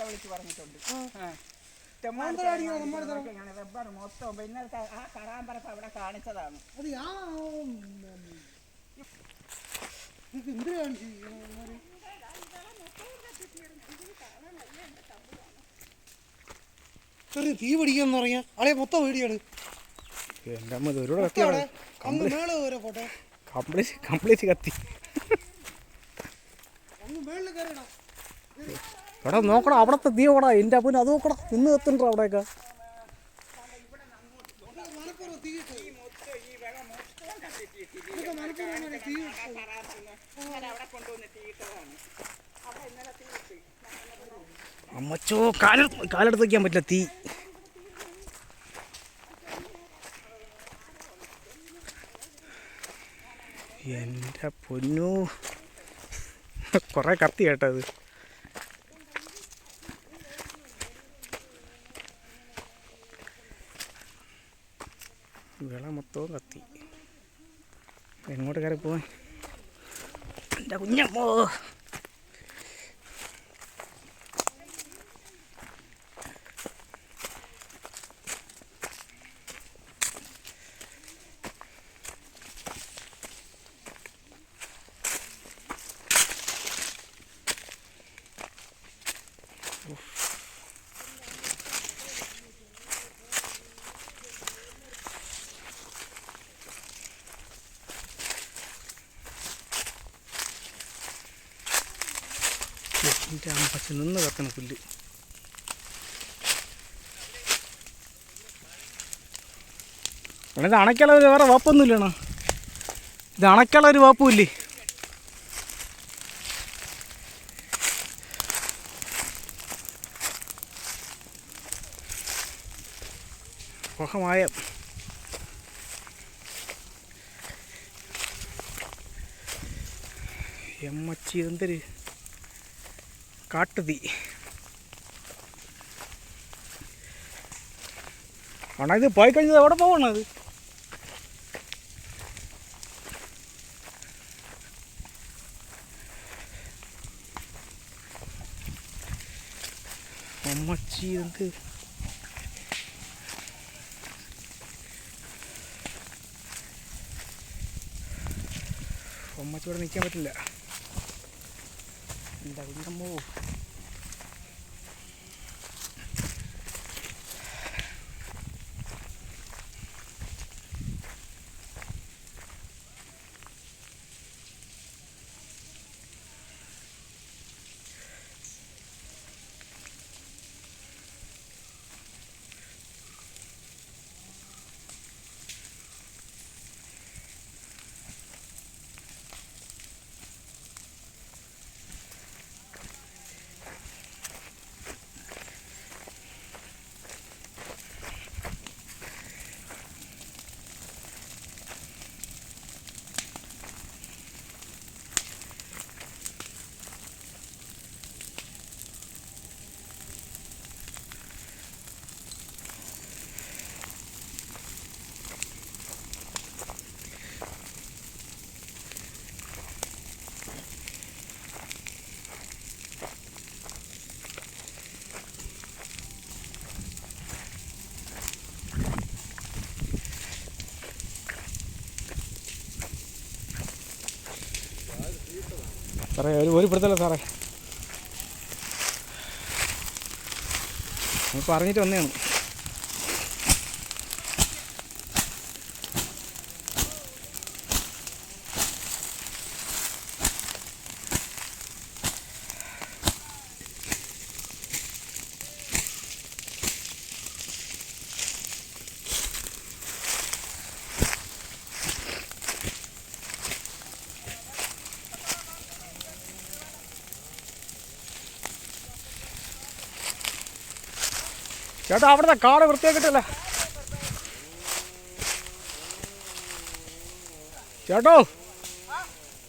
വിളിച്ച് പറഞ്ഞിട്ടുണ്ട്. റബ്ബർ മൊത്തം പിന്നെ ആ കറാമ്പറത്ത് അവിടെ കാണിച്ചതാണ്. തീ പിടിക്കാന്ന് പറയാ അളെ മൊത്തം വീടിയാണ്. കംപ്ലീറ്റ് കത്തി. എടാ നോക്കടാ അവിടത്തെ തീ ഓടാ എൻ്റെ അപ്പന് അത് നോക്കടാ ഇന്ന് എത്തണ്ട അവിടെയൊക്കെ. അമ്മച്ചോ കാലെടുത്ത് വയ്ക്കാൻ പറ്റില്ല തീ. എൻ്റെ പൊന്നു കുറേ കത്തി കേട്ടത്. വിള മൊത്തവും കത്തി. എങ്ങോട്ട് കയറി പോവാൻ എൻ്റെ കുഞ്ഞമ്മോ. എൻ്റെ അമ്പച്ച് നിന്ന് കത്തണ പുല്ല്. ഇത് അണയ്ക്കുള്ള വേറെ വാപ്പൊന്നുമില്ലണോ? ഇത് അണയ്ക്കുള്ള ഒരു വാപ്പുമില്ലേ? പോഹമായ എമ്മച്ചി എന്തൊരു കാട്ടുതീ ആണോ? ഇത് പോയി കഴിഞ്ഞത് എവിടെ പോകണം? അത് അമ്മച്ചി എന്ത് അമ്മച്ചി ഇവിടെ നിൽക്കാൻ പറ്റില്ല. എന്താ കുഞ്ഞമ്മോ. സാറേ ഒരു പിടുത്തല്ലോ സാറേ, പറഞ്ഞിട്ട് വന്നതാണ്. ചേട്ടാ അവിടുത്തെ കാട് വൃത്തിയാക്കിട്ടല്ലേ ചേട്ടോ?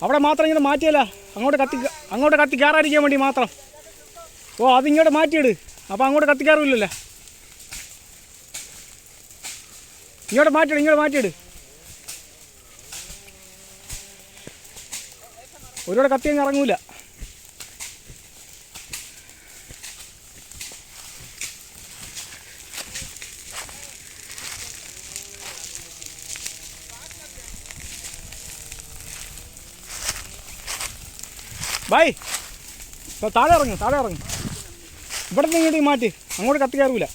അവിടെ മാത്രം ഇങ്ങനെ മാറ്റിയല്ല, അങ്ങോട്ട് കത്തി കയറാതിരിക്കാൻ വേണ്ടി മാത്രം. ഓ അതിങ്ങോട്ട് മാറ്റിയിട്, അപ്പോൾ അങ്ങോട്ട് കത്തിക്കാറില്ലല്ലേ. ഇങ്ങോട്ട് മാറ്റിയിട്. ഒരുപാട് കത്തിയങ്ങ് ഇറങ്ങൂല. ബൈ താഴെ ഇറങ്ങും ഇവിടെ നിന്ന് ഇങ്ങോട്ട് മാറ്റി അങ്ങോട്ട് കത്തി കയറൂല.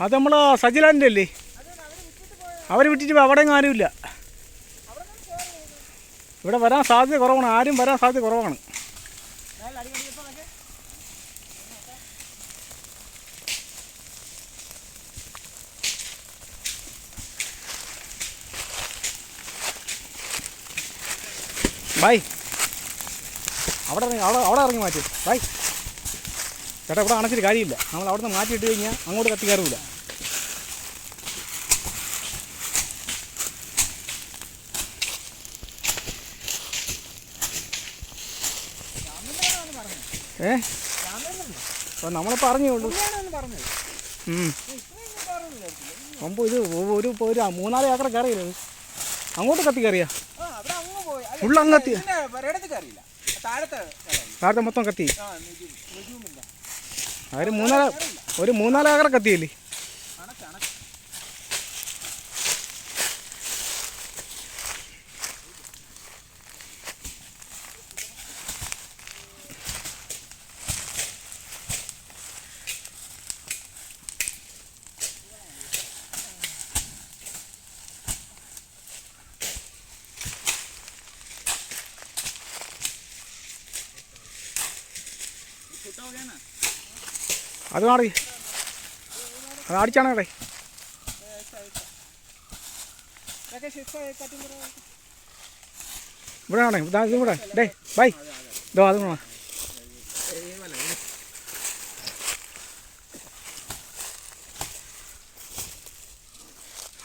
അത് നമ്മൾ സജിലാൻ്റെ അല്ലേ, അവർ വിട്ടിട്ട് അവിടെ ആരുമില്ല. ഇവിടെ വരാൻ സാധ്യത കുറവാണ്, ആരും വരാൻ സാധ്യത കുറവാണ്. ബൈ അവിടെ ഇറങ്ങി മാറ്റി ബൈ ചേട്ടാ. ഇവിടെ അണച്ചിട്ട് കാര്യമില്ല, നമ്മൾ അവിടെ നിന്ന് മാറ്റിയിട്ട് കഴിഞ്ഞാൽ അങ്ങോട്ട് കത്തി കയറൂല. അപ്പോൾ നമ്മളിപ്പോൾ അറിഞ്ഞുള്ളൂ. മുമ്പ് ഇത് ഒരു 3-4 ഏക്കർ കയറിയില്ല, അങ്ങോട്ട് കത്തി കയറിയാ ഫുള്ള് അങ്ങ് കത്തി, താഴത്തെ മൊത്തം കത്തി. ഒരു 3-4 ഏക്കർ കത്തിയില്ലേ. അത് മാറി, അത് അടിച്ചാണ് ഇവിടെ. ഇവിടെ ആണേ ഇതും കൂടെ ഡേ ബൈ ഇതോ അതും കൂടെ.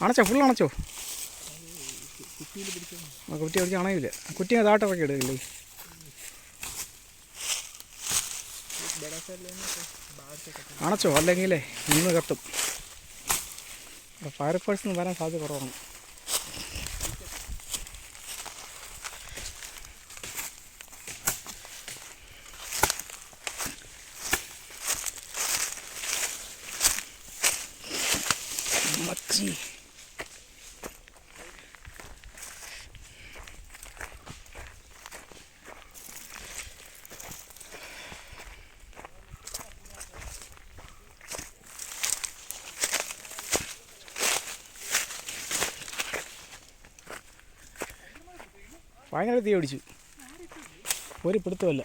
അണച്ചോ, ഫുൾ അണച്ചോ. കുറ്റി പിടിച്ച് അണയില്ല, കുറ്റി താട്ടിറക്കി ഇടുകയില്ലേ. അണച്ചോ, അല്ലെങ്കിലേ നിന്ന് കത്തും. ഫയർ ഫോഴ്സിന് വരാൻ സാധ്യത കുറവാണ്. മച്ചി ഭയങ്കര തീ പിടിച്ചു, ഒരു പിടുത്തമല്ല.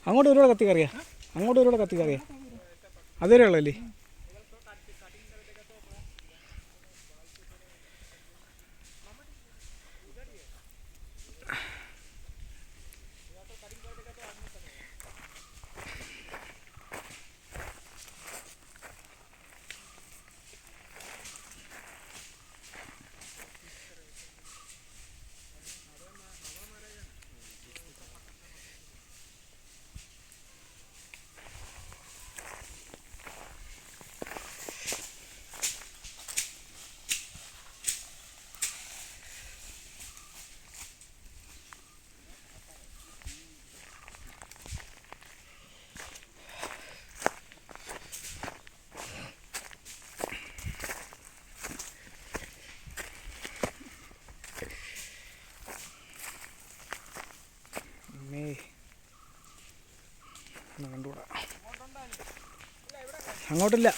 അങ്ങോട്ട് ഒരുപാട് കത്തി കയറിയാ, അതുവരെ ഉള്ളല്ലേ. കണ്ടുകൂടാ, അങ്ങോട്ടില്ല.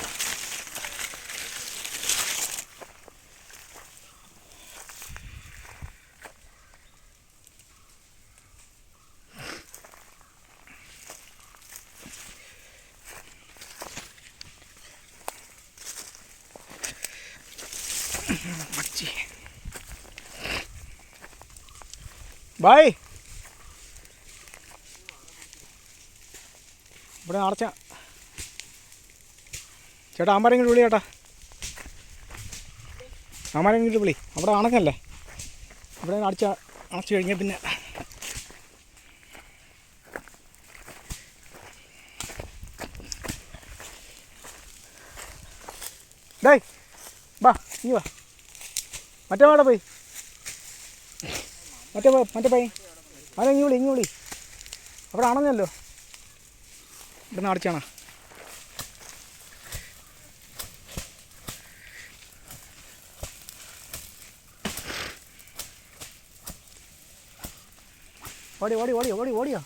ബൈ ഇവിടെ അടച്ച ചേട്ടാ, ആമ്പാരെങ്കിലും വിളി ചേട്ടാ, ആമ്പാരെങ്കിലും വിളി. അവിടെ അണക്കല്ലേ, ഇവിടെ അടച്ചു കഴിഞ്ഞാൽ പിന്നെ ഡേയ് ബാ നീ വാ, മറ്റേ പോയി മറ്റേ പയ്യൻ അവനെ ഇങ്ങ് വിളി അവിടെ അണഞ്ഞല്ലോ. ഇവിടുന്ന് അടിച്ചാണോ? ഓടിയോ.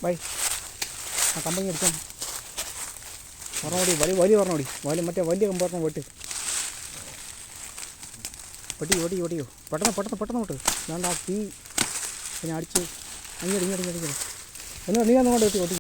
ബൈ ആ കമ്പനി എടുക്കാം. പറഞ്ഞോടി വലിയ പറഞ്ഞോടി മറ്റേ വലിയ കമ്പ് വെട്ട്. വെട്ടിയോ പെട്ടെന്ന് വിട്ട്. ഞാൻ ആ തീ പിന്നെ അടിച്ച് ഇങ്ങോട്ട് നീ അങ്ങോട്ട് വെട്ടി